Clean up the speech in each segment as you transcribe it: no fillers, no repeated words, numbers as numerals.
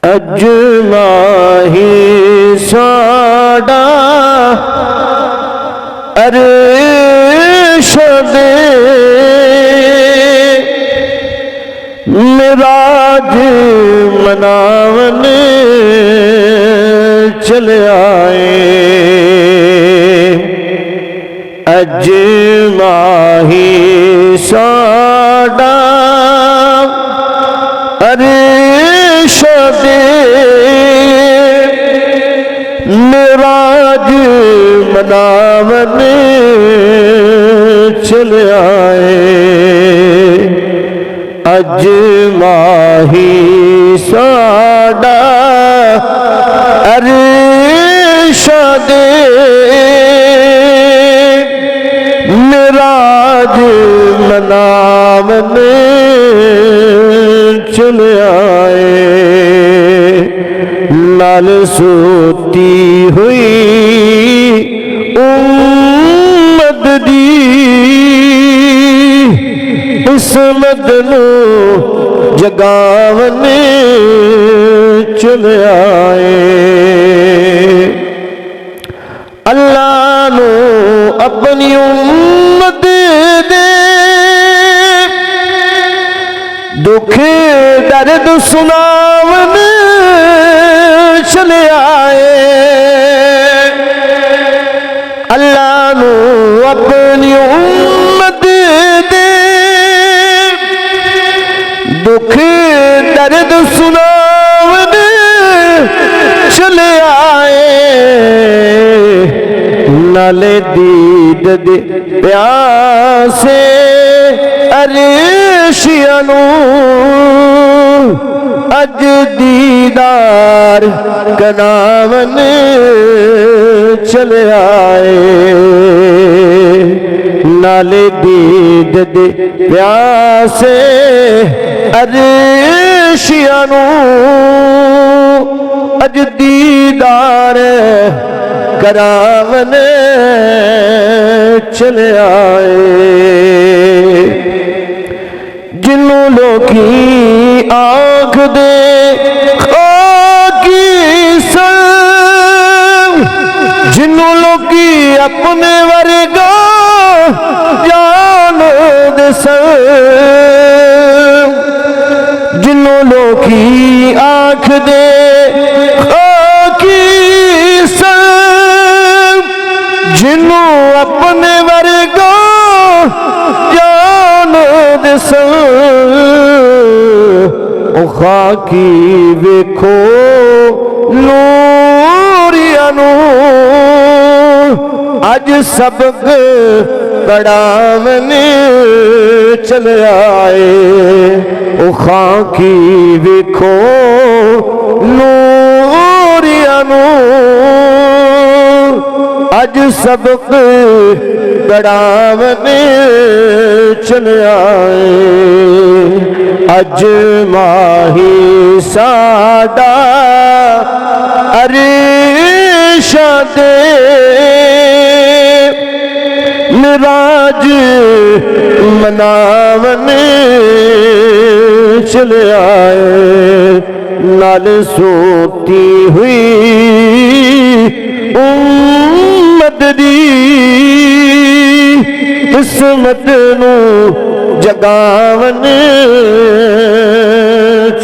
अज माही साडा अरशद मिराज मनावन चले आए। अज माही साडा अरशद मिराज मनावन चले आए। अज माही साडा अरशद मिराज मनावन चले आए। नाल सोती हुई उम्मत दी इसमत नू जगावन चले आए। अल्लाह नू अपनी उम्मत दे दुख दर्द सुनावन चले आए। अल्लाह नू अपनी उम्मत दे दुख दर्द सुनावन चले आए। नाले दीद दे प्यासे अरशियां नू अज दीदार कनावन चले आए। नाले दीद दे प्यासे अरशियां नू अज दीदार करावन चले आए। जिन्हों लोकी आँख दे खाकी संग जिन्हों लोकी अपने वर्गा जान दे संग जिन्हों लोकी आँख दे खाकी संग जिन्हों अपने वर्गा जान दे संग ओ खाकी वेखो नूरिया नू अज सबक पढ़ावन चले आए। ओ खाकी वेखो नूरिया नू अज सबक पढ़ावन चले आए। अज माही साडा अरशद मिराज मनावन चले आए। नाल सोती हुई उम्मत दी किस्मत नू जगावन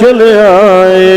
चले आए।